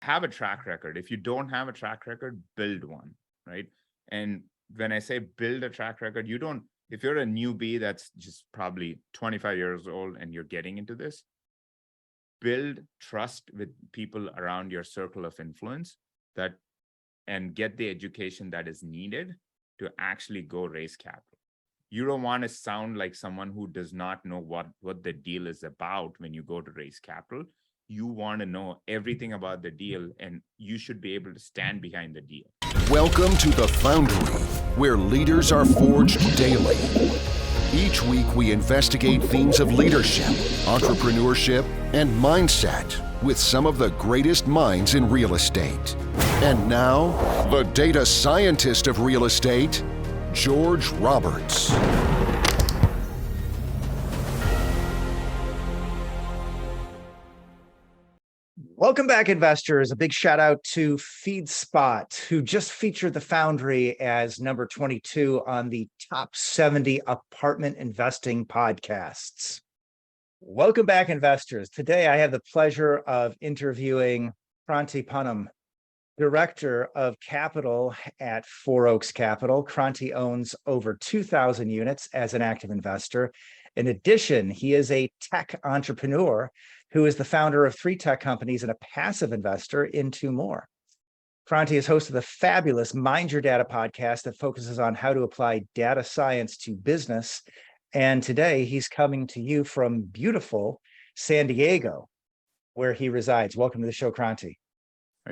have a track record. If you don't have a track record, build one, right? And when I say build a track record, you don't, if you're a newbie that's just probably 25 years old and you're getting into this, build trust with people around your circle of influence that and get the education that is needed to actually go raise capital. You don't want to sound like someone who does not know what the deal is about when you go to raise capital. You want to know everything about the deal, and you should be able to stand behind the deal. Welcome to The Foundry, where leaders are forged daily. Each week, we investigate themes of leadership, entrepreneurship, and mindset with some of the greatest minds in real estate. And now, the data scientist of real estate, George Roberts. Welcome back, investors. A big shout out to FeedSpot, who just featured The Foundry as number 22 on the top 70 apartment investing podcasts. Welcome back, investors. Today, I have the pleasure of interviewing Kranti Pannam, Director of Capital at Four Oaks Capital. Kranti owns over 2,000 units as an active investor. In addition, he is a tech entrepreneur who is the founder of 3 tech companies and a passive investor in 2 more. Kranti is host of the fabulous Mind Your Data podcast that focuses on how to apply data science to business. And today he's coming to you from beautiful San Diego, where he resides. Welcome to the show, Kranti.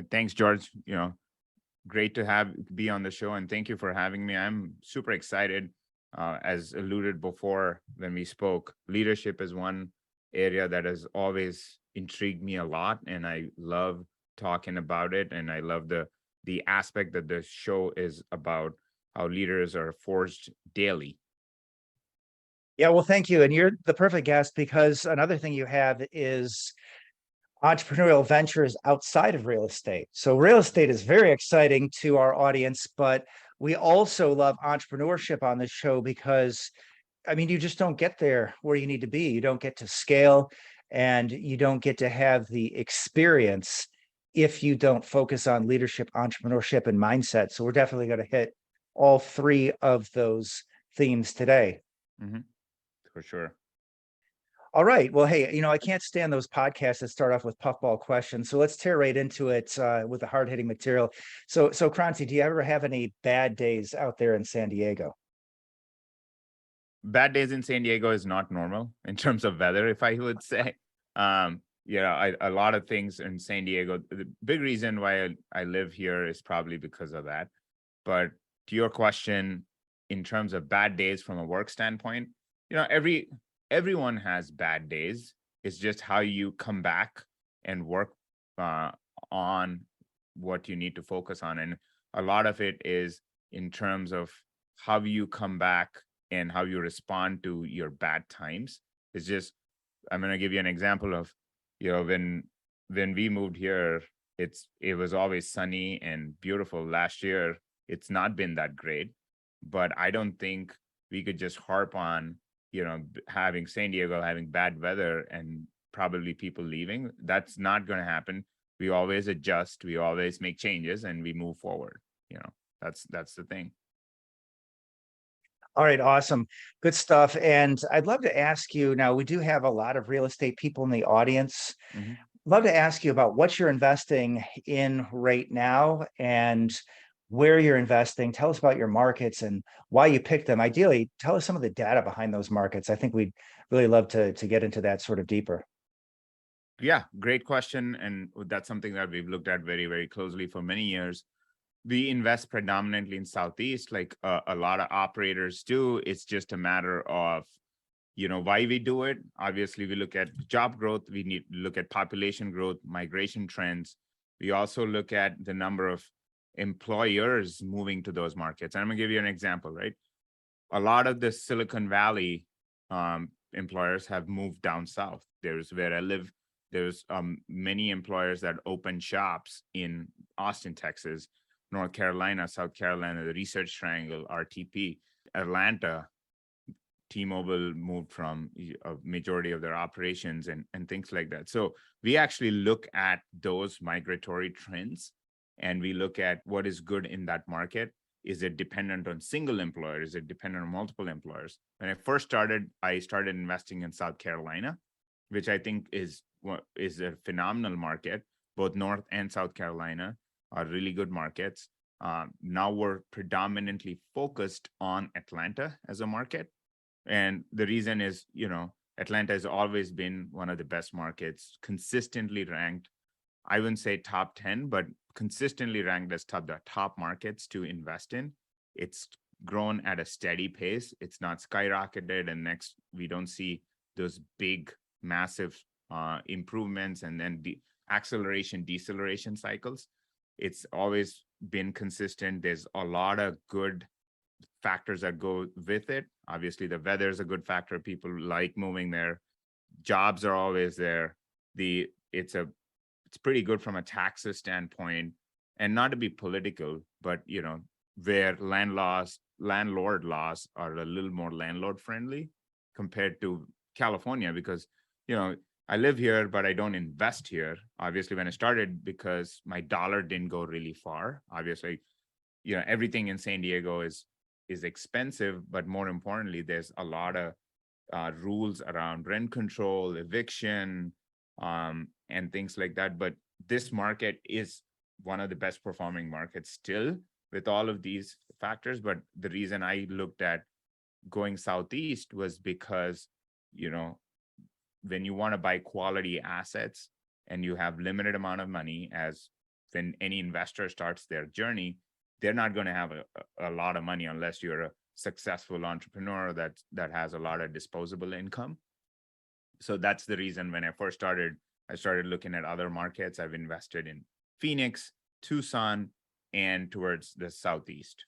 Thanks, George. Great to be on the show, and thank you for having me. I'm super excited. As alluded before when we spoke, leadership is one area that has always intrigued me a lot, and I love talking about it. And I love the aspect that the show is about, how leaders are forged daily. Yeah, well, thank you. And you're the perfect guest because another thing you have is entrepreneurial ventures outside of real estate. So real estate is very exciting to our audience, but we also love entrepreneurship on this show because, I mean, you just don't get there where you need to be. You don't get to scale, and you don't get to have the experience if you don't focus on leadership, entrepreneurship, and mindset. So we're definitely going to hit all 3 of those themes today. Mm-hmm. For sure. All right. Well, hey, I can't stand those podcasts that start off with puffball questions. So let's tear right into it with the hard-hitting material. So Kranti, do you ever have any bad days out there in San Diego? Bad days in San Diego is not normal in terms of weather, if I would say. A lot of things in San Diego. The big reason why I live here is probably because of that. But to your question, in terms of bad days from a work standpoint, everyone has bad days. It's just how you come back and work on what you need to focus on. And a lot of it is in terms of how you come back and how you respond to your bad times. It's just, I'm going to give you an example of, when we moved here, it was always sunny and beautiful. Last year, it's not been that great, but I don't think we could just harp on, having San Diego having bad weather and probably people leaving. That's not going to happen. We always adjust, we always make changes, and we move forward. That's the thing. All right, awesome. Good stuff. And I'd love to ask you, now we do have a lot of real estate people in the audience. Mm-hmm. Love to ask you about what you're investing in right now and where you're investing. Tell us about your markets and why you picked them. Ideally, tell us some of the data behind those markets. I think we'd really love to get into that sort of deeper. Yeah, great question. And that's something that we've looked at very, very closely for many years. We invest predominantly in Southeast, like a lot of operators do. It's just a matter of, why we do it. Obviously, we look at job growth. We need to look at population growth, migration trends. We also look at the number of employers moving to those markets. And I'm going to give you an example, right? A lot of the Silicon Valley employers have moved down south. There's where I live. There's many employers that open shops in Austin, Texas, North Carolina, South Carolina, the Research Triangle, RTP, Atlanta, T-Mobile moved from a majority of their operations and things like that. So we actually look at those migratory trends, and we look at what is good in that market. Is it dependent on single employer? Is it dependent on multiple employers? When I started investing in South Carolina, which I think is a phenomenal market. Both North and South Carolina are really good markets. Now we're predominantly focused on Atlanta as a market. And the reason is, Atlanta has always been one of the best markets, consistently ranked. I wouldn't say top 10, but consistently ranked as the top markets to invest in. It's grown at a steady pace. It's not skyrocketed. And next, we don't see those big, massive improvements and then the acceleration, deceleration cycles. It's always been consistent. There's a lot of good factors that go with it. Obviously, the weather is a good factor. People like moving there. Jobs are always there. It's pretty good from a taxes standpoint, and not to be political, but where landlord laws are a little more landlord friendly compared to California, because I live here, but I don't invest here. Obviously, when I started, because my dollar didn't go really far. Obviously, everything in San Diego is expensive, but more importantly, there's a lot of rules around rent control, eviction, and things like that. But this market is one of the best performing markets still with all of these factors. But the reason I looked at going southeast was because, when you want to buy quality assets and you have limited amount of money, as when any investor starts their journey, they're not going to have a lot of money unless you're a successful entrepreneur that has a lot of disposable income. So that's the reason when I first started, I started looking at other markets. I've invested in Phoenix, Tucson, and towards the southeast.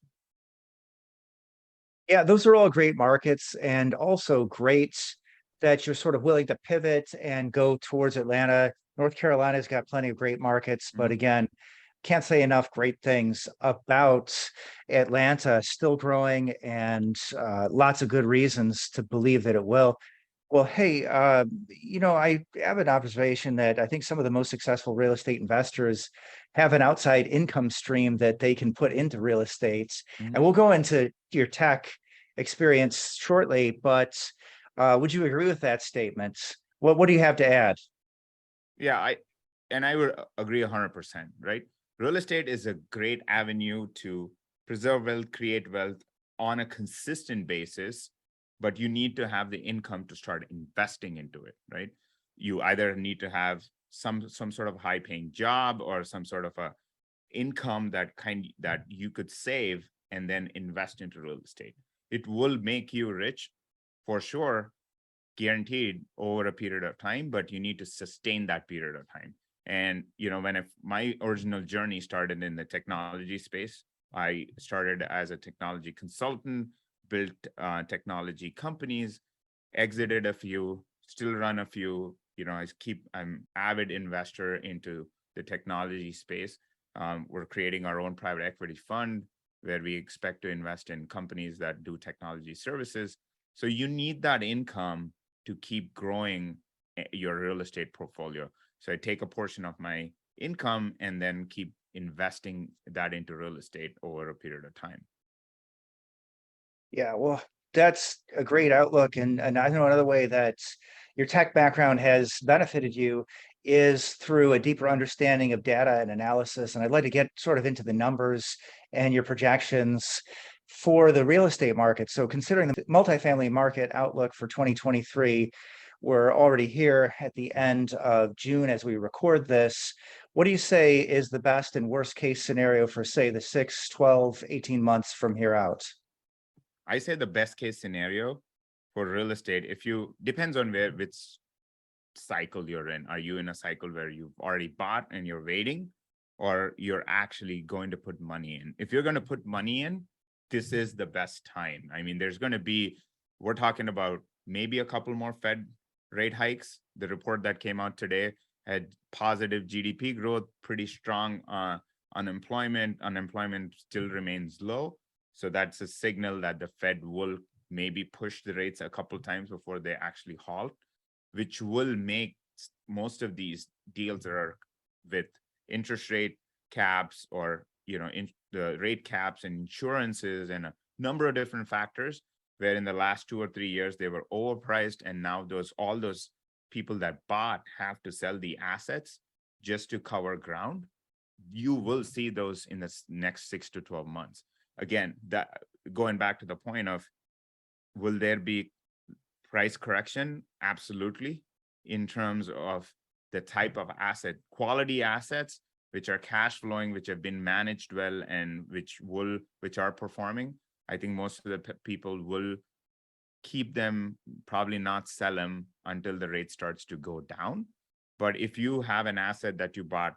Yeah, those are all great markets, and also great that you're sort of willing to pivot and go towards Atlanta. North Carolina's got plenty of great markets, but again, can't say enough great things about Atlanta, still growing, and lots of good reasons to believe that it will. Well, hey, I have an observation that I think some of the most successful real estate investors have an outside income stream that they can put into real estate. And we'll go into your tech experience shortly, but would you agree with that statement? What do you have to add? Yeah, I would agree 100%, right? Real estate is a great avenue to preserve wealth, create wealth on a consistent basis, but you need to have the income to start investing into it, right? You either need to have some sort of high paying job or some sort of a income that you could save and then invest into real estate. It will make you rich for sure, guaranteed over a period of time, but you need to sustain that period of time. And my original journey started in the technology space. I started as a technology consultant, built technology companies, exited a few, still run a few. I'm avid investor into the technology space. We're creating our own private equity fund where we expect to invest in companies that do technology services. So you need that income to keep growing your real estate portfolio. So I take a portion of my income and then keep investing that into real estate over a period of time. Yeah, well, that's a great outlook. And I know another way that your tech background has benefited you is through a deeper understanding of data and analysis. And I'd like to get sort of into the numbers and your projections for the real estate market. So considering the multifamily market outlook for 2023, we're already here at the end of June as we record this. What do you say is the best and worst case scenario for, say, the 6, 12, 18 months from here out? I say the best case scenario for real estate, depends on which cycle you're in. Are you in a cycle where you've already bought and you're waiting, or you're actually going to put money in? If you're going to put money in, this is the best time. I mean, we're talking about maybe a couple more Fed rate hikes. The report that came out today had positive GDP growth, pretty strong unemployment. Unemployment still remains low. So that's a signal that the Fed will maybe push the rates a couple times before they actually halt, which will make most of these deals that are with interest rate caps or, in the rate caps and insurances and a number of different factors, where in the last 2 or 3 years they were overpriced, and now all those people that bought have to sell the assets just to cover ground. You will see those in the next 6 to 12 months. Again, that going back to the point of, will there be price correction? Absolutely. In terms of the type of asset, quality assets, which are cash flowing, which have been managed well, and which are performing, I think most of the people will keep them, probably not sell them until the rate starts to go down. But if you have an asset that you bought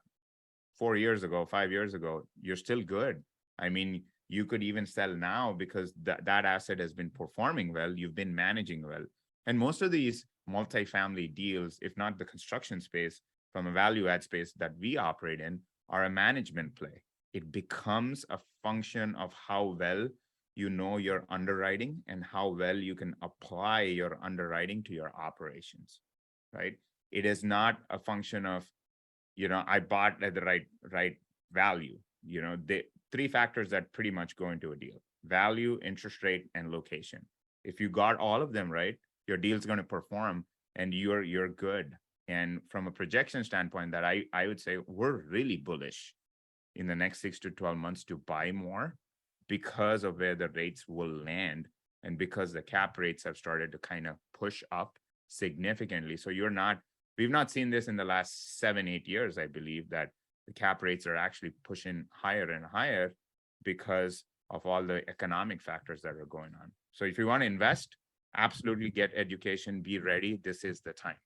4 years ago, 5 years ago, you're still good. I mean, you could even sell now because that asset has been performing well. You've been managing well. And most of these multifamily deals, if not the construction space, from a value add space that we operate in, are a management play. It becomes a function of how well you know your underwriting and how well you can apply your underwriting to your operations, right? It is not a function of, I bought at the right value. The 3 factors that pretty much go into a deal: value, interest rate, and location. If you got all of them right, your deal's going to perform and you're good. And from a projection standpoint, that I would say we're really bullish in the next 6 to 12 months to buy more, because of where the rates will land and because the cap rates have started to kind of push up significantly. So we've not seen this in the last 7-8 years. I believe that the cap rates are actually pushing higher and higher because of all the economic factors that are going on. So if you want to invest, absolutely get education, be ready. This is the time.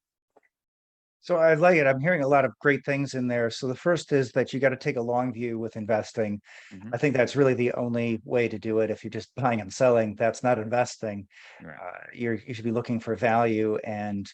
So I like it. I'm hearing a lot of great things in there. So the first is that you got to take a long view with investing. Mhm. I think that's really the only way to do it. If you're just buying and selling, that's not investing. Right. You should be looking for value and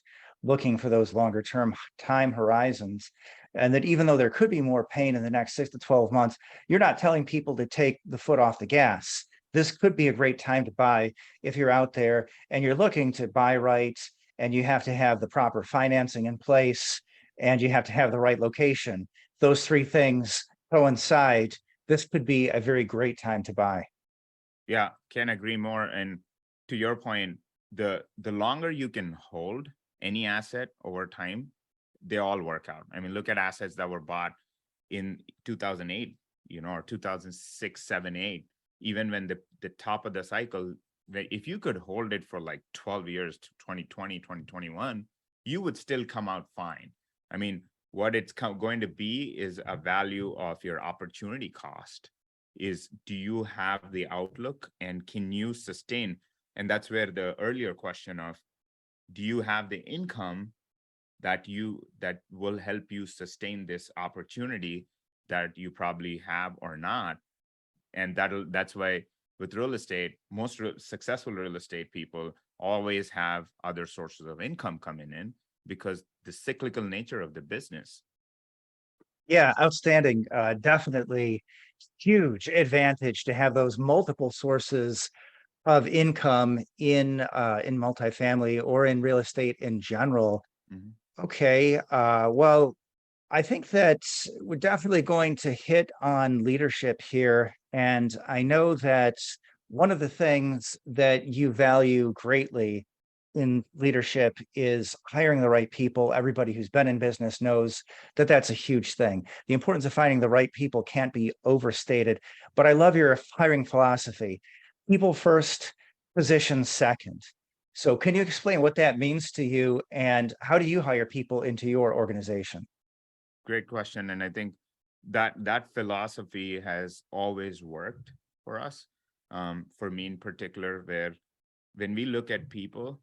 looking for those longer term time horizons. And that even though there could be more pain in the next 6 to 12 months, you're not telling people to take the foot off the gas. This could be a great time to buy if you're out there and you're looking to buy right, and you have to have the proper financing in place, and you have to have the right location. Those 3 things coincide. This could be a very great time to buy. Yeah, can't agree more. And to your point, the longer you can hold any asset over time, they all work out. I mean, look at assets that were bought in 2008, or 2006, 7, 8, even when the top of the cycle, if you could hold it for like 12 years to 2020, 2021, you would still come out fine. I mean, what it's going to be is a value of your opportunity cost. Is, do you have the outlook and can you sustain? And that's where the earlier question of, do you have the income that will help you sustain this opportunity that you probably have or not? And that's why with real estate, most successful real estate people always have other sources of income coming in because the cyclical nature of the business. Yeah, outstanding. Definitely huge advantage to have those multiple sources of income in multifamily or in real estate in general. Mhm. Okay. Well, I think that we're definitely going to hit on leadership here. And I know that one of the things that you value greatly in leadership is hiring the right people. Everybody who's been in business knows that that's a huge thing. The importance of finding the right people can't be overstated. But I love your hiring philosophy: people first, position second. So can you explain what that means to you, and how do you hire people into your organization? Great question. And I think that philosophy has always worked for us. For me in particular, where when we look at people,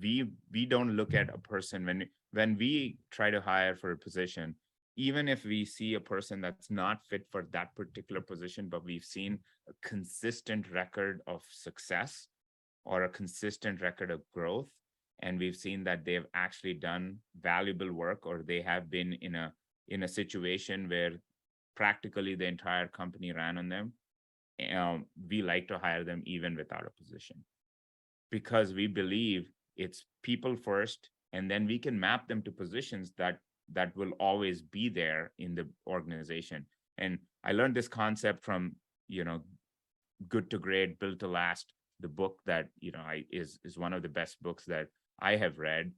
we don't look at a person when we try to hire for a position. Even if we see a person that's not fit for that particular position, but we've seen a consistent record of success or a consistent record of growth, and we've seen that they've actually done valuable work, or they have been in a situation where practically the entire company ran on them, we like to hire them even without a position. because we believe it's people first, and then we can map them to positions that will always be there in the organization. And I learned this concept from, Good to Great, Built to Last, the book that, is one of the best books that I have read,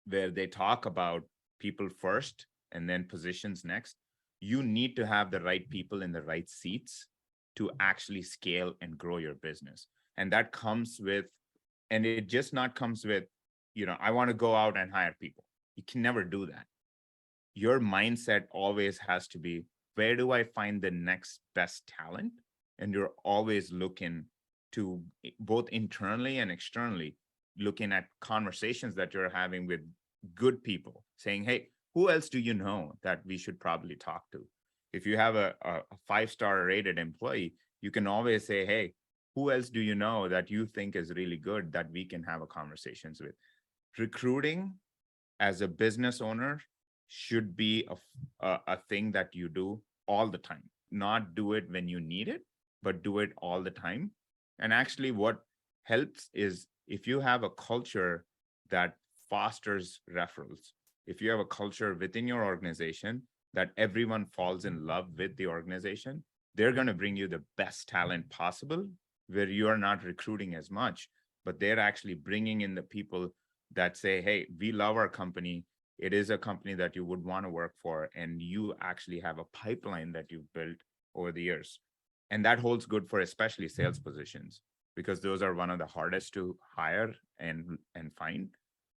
where they talk about people first and then positions next. You need to have the right people in the right seats to actually scale and grow your business. And that comes with, and it just not comes with, I want to go out and hire people. You can never do that. Your mindset always has to be, where do I find the next best talent? And you're always looking to, both internally and externally, looking at conversations that you're having with good people, saying, hey, who else do you know that we should probably talk to? If you have a 5-star rated employee, you can always say, hey, who else do you know that you think is really good that we can have a conversations with? Recruiting as a business owner should be a thing that you do all the time. Not do it when you need it, but do it all the time. And actually what helps is if you have a culture that fosters referrals, if you have a culture within your organization that everyone falls in love with the organization, they're going to bring you the best talent possible, where you are not recruiting as much, but they're actually bringing in the people that say, hey, we love our company. It is a company that you would want to work for. And you actually have a pipeline that you've built over the years. And that holds good for especially sales positions, because those are one of the hardest to hire and find.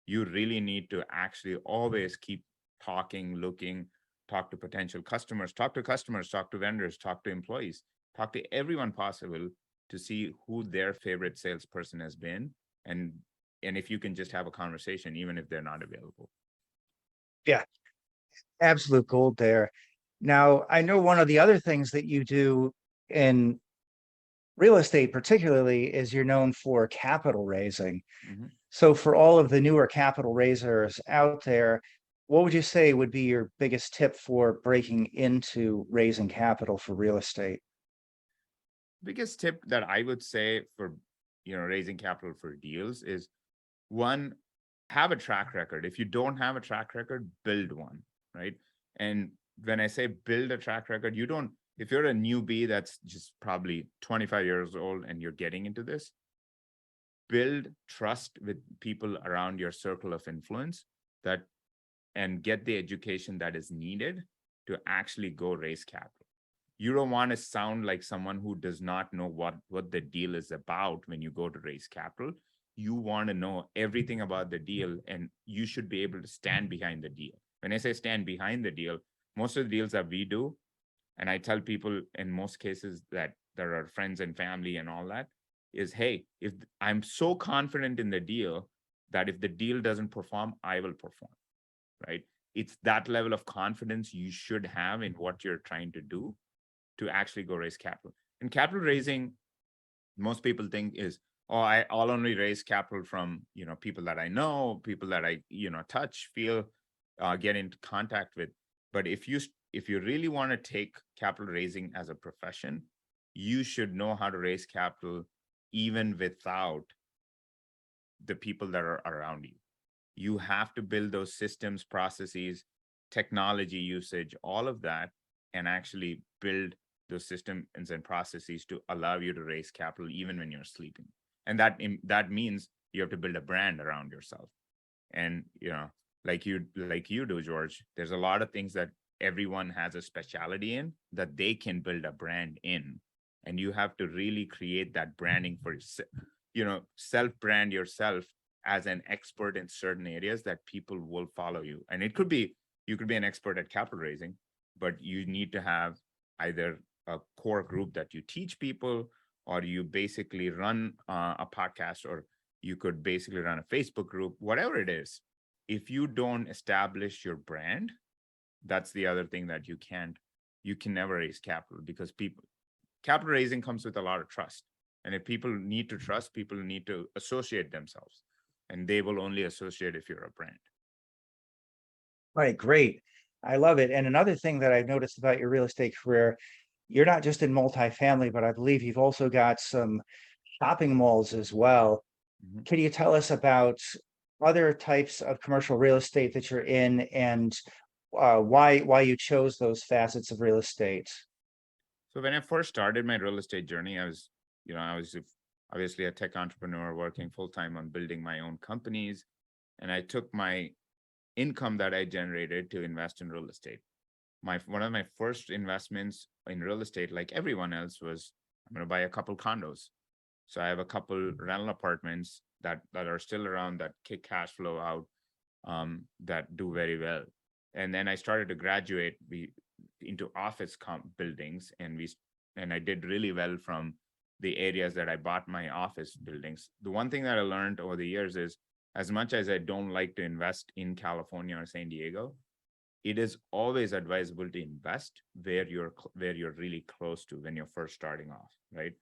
You really need to actually always keep talking, looking, talk to potential customers, talk to vendors, talk to employees, talk to everyone possible to see who their favorite salesperson has been. And if you can just have a conversation, even if they're not available. Yeah, absolute gold there. Now, I know one of the other things that you do in real estate particularly is you're known for capital raising. Mm-hmm. So for all of the newer capital raisers out there, what would you say would be your biggest tip for breaking into raising capital for real estate? Biggest tip that I would say for, raising capital for deals is, one, have a track record. If you don't have a track record, build one, right? And when I say build a track record, if you're a newbie that's just probably 25 years old and you're getting into this, build trust with people around your circle of influence and get the education that is needed to actually go raise capital. You don't want to sound like someone who does not know what the deal is about when you go to raise capital. You want to know everything about the deal, and you should be able to stand behind the deal. When I say stand behind the deal, most of the deals that we do, and I tell people in most cases that there are friends and family and all that, is, hey, if I'm so confident in the deal that if the deal doesn't perform, I will perform, right? It's that level of confidence you should have in what you're trying to do to actually go raise capital. And capital raising, most people think is, oh, I'll only raise capital from, people that I know, people that I, touch, feel, get into contact with. But if you really want to take capital raising as a profession, you should know how to raise capital even without the people that are around you. You have to build those systems, processes, technology usage, all of that, and actually build those systems and processes to allow you to raise capital even when you're sleeping. And that means you have to build a brand around yourself. And, like you do, George, there's a lot of things that everyone has a specialty in that they can build a brand in. And you have to really create that branding for yourself, self-brand yourself as an expert in certain areas that people will follow you. And you could be an expert at capital raising, but you need to have either a core group that you teach people, or you basically run a podcast, or you could basically run a Facebook group, whatever it is. If you don't establish your brand, that's the other thing that you can never raise capital, because capital raising comes with a lot of trust. And if people need to trust, people need to associate themselves, and they will only associate if you're a brand. Right, great. I love it. And another thing that I've noticed about your real estate career, you're not just in multifamily, but I believe you've also got some shopping malls as well. Mhm. Can you tell us about other types of commercial real estate that you're in and why you chose those facets of real estate? So when I first started my real estate journey, I was obviously a tech entrepreneur working full time on building my own companies. And I took my income that I generated to invest in real estate. One of my first investments in real estate, like everyone else, was I'm going to buy a couple condos. So I have a couple rental apartments that are still around that kick cash flow out, that do very well. And then I started to graduate into office buildings, and I did really well from the areas that I bought my office buildings. The one thing that I learned over the years is, as much as I don't like to invest in California or San Diego, it is always advisable to invest where you're really close to when you're first starting off, right?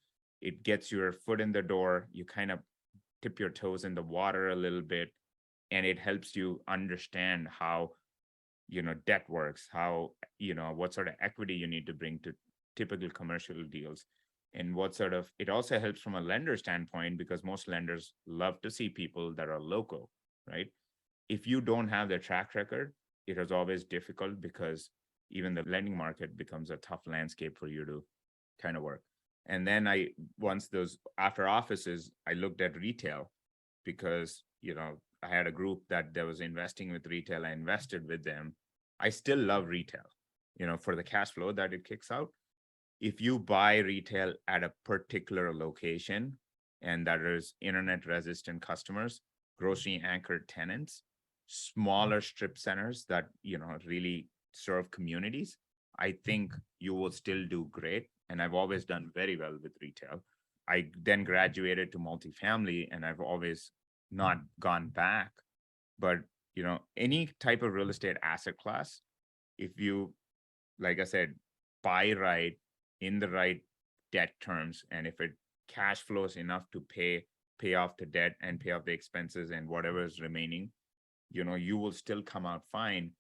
It gets your foot in the door. You kind of tip your toes in the water a little bit, and it helps you understand how debt works, how what sort of equity you need to bring to typical commercial deals, and what sort of it also helps from a lender standpoint, because most lenders love to see people that are local, right? If you don't have the track record, it is always difficult, because even the lending market becomes a tough landscape for you to kind of work. And then once those after offices, I looked at retail, because I had a group that was investing with retail. I invested with them. I still love retail, for the cash flow that it kicks out. If you buy retail at a particular location, and that is internet resistant customers, grocery anchored tenants, smaller strip centers that really serve communities, I think you will still do great. And I've always done very well with retail. I then graduated to multifamily, and I've always not gone back. But any type of real estate asset class, if you, like I said, buy right, in the right debt terms, and if it cash flows enough to pay off the debt and pay off the expenses and whatever is remaining, you will still come out fine.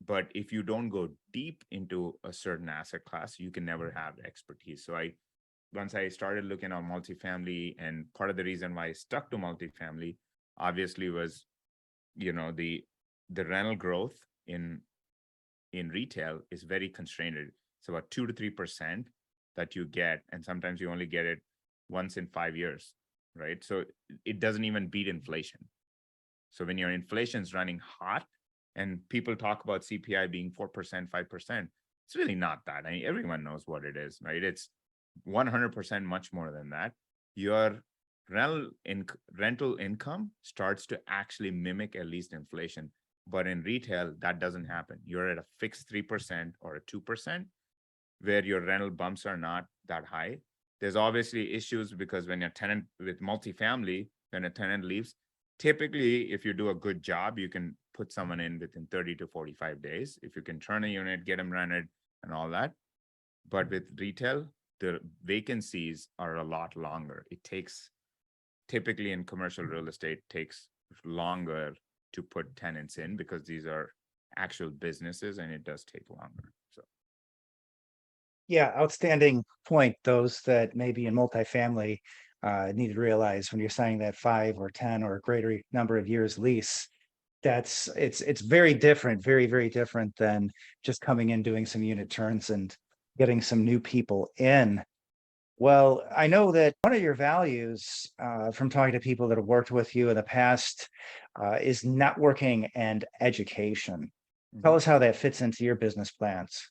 But if you don't go deep into a certain asset class, you can never have expertise. So once I started looking at multifamily, and part of the reason why I stuck to multifamily obviously was the rental growth in retail is very constrained. It's about 2 to 3% that you get, and sometimes you only get it once in 5 years, right? So it doesn't even beat inflation. So when your inflation's running hot, and people talk about CPI being 4%, 5%, it's really not that. I mean, everyone knows what it is, right? It's 100% much more than that. Your rental income starts to actually mimic at least inflation. But in retail, that doesn't happen. You're at a fixed 3% or a 2%, where your rental bumps are not that high. There's obviously issues, because when a tenant with multifamily, when a tenant leaves, typically, if you do a good job, you can put someone in within 30 to 45 days. If you can turn a unit, get them rented and all that. But with retail, the vacancies are a lot longer. It takes, typically in commercial real estate, takes longer to put tenants in, because these are actual businesses, and it does take longer. So Yeah, outstanding point. Those that may be in multifamily need to realize when you're signing that 5 or 10 or a greater number of years lease, it's very different, very, very different than just coming in, doing some unit turns and getting some new people in. Well, I know that one of your values from talking to people that have worked with you in the past is networking and education. Tell us how that fits into your business plans.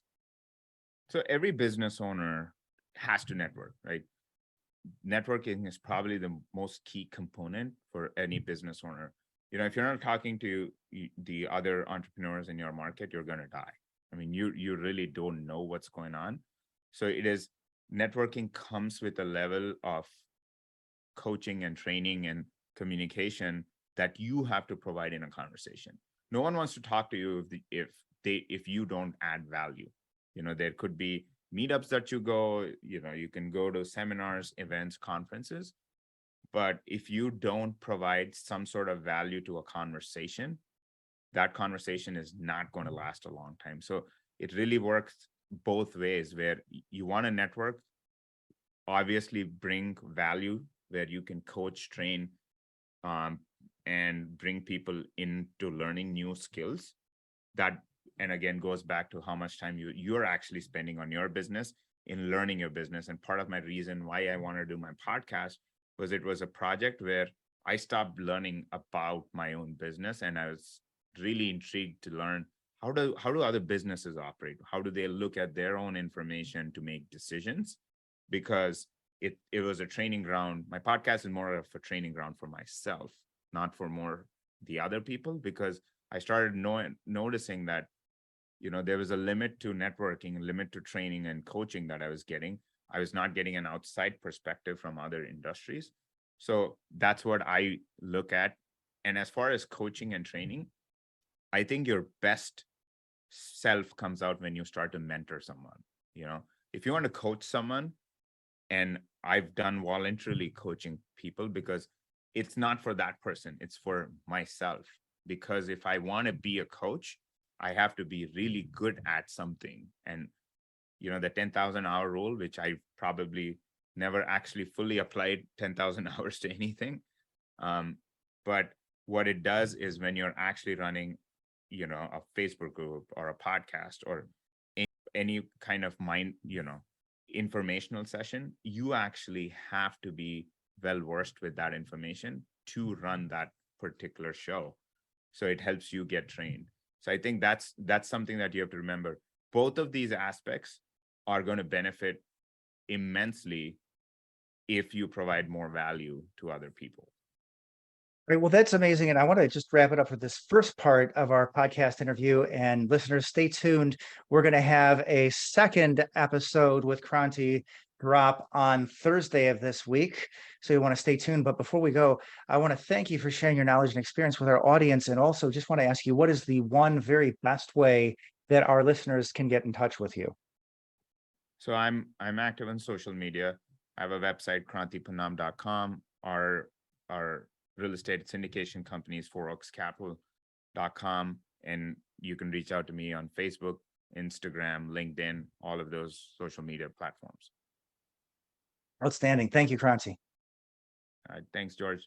So every business owner has to network, right? Networking is probably the most key component for any business owner. If you're not talking to the other entrepreneurs in your market, you're going to die. I mean, you really don't know what's going on. So networking comes with a level of coaching and training and communication that you have to provide in a conversation. No one wants to talk to you if you don't add value. There could be meetups that you go, you can go to seminars, events, conferences, but if you don't provide some sort of value to a conversation, that conversation is not going to last a long time. So it really works both ways, where you want to network, obviously bring value, where you can coach, train, and bring people into learning new skills. That, and again, goes back to how much time you're actually spending on your business in learning your business. And part of my reason why I want to do my podcast was it was a project where I stopped learning about my own business, and I was really intrigued to learn how do other businesses operate? How do they look at their own information to make decisions? Because it was a training ground. My podcast is more of a training ground for myself, not for more the other people, because I started noticing that, you know, there was a limit to networking, a limit to training and coaching that I was getting. I was not getting an outside perspective from other industries. So that's what I look at. And as far as coaching and training, I think your best self comes out when you start to mentor someone. You know, if you want to coach someone, and I've done voluntarily coaching people because it's not for that person, it's for myself. Because if I want to be a coach, I have to be really good at something. And, you know, the 10,000 hour rule, which I probably never actually fully applied 10,000 hours to anything. But what it does is when you're actually running, you know, a Facebook group or a podcast or any kind of informational session, you actually have to be well versed with that information to run that particular show. So it helps you get trained. So I think that's something that you have to remember. Both of these aspects are going to benefit immensely if you provide more value to other people. Great. Well, that's amazing. And I want to just wrap it up for this first part of our podcast interview. And listeners, stay tuned. We're going to have a second episode with Kranti drop on Thursday of this week. So you want to stay tuned. But before we go, I want to thank you for sharing your knowledge and experience with our audience. And also just want to ask you, what is the one very best way that our listeners can get in touch with you? So I'm active on social media. I have a website, krantipannam.com. Our real estate syndication company is 4oakscapital.com. And you can reach out to me on Facebook, Instagram, LinkedIn, all of those social media platforms. Outstanding. Thank you, Kranti. All right. Thanks, George.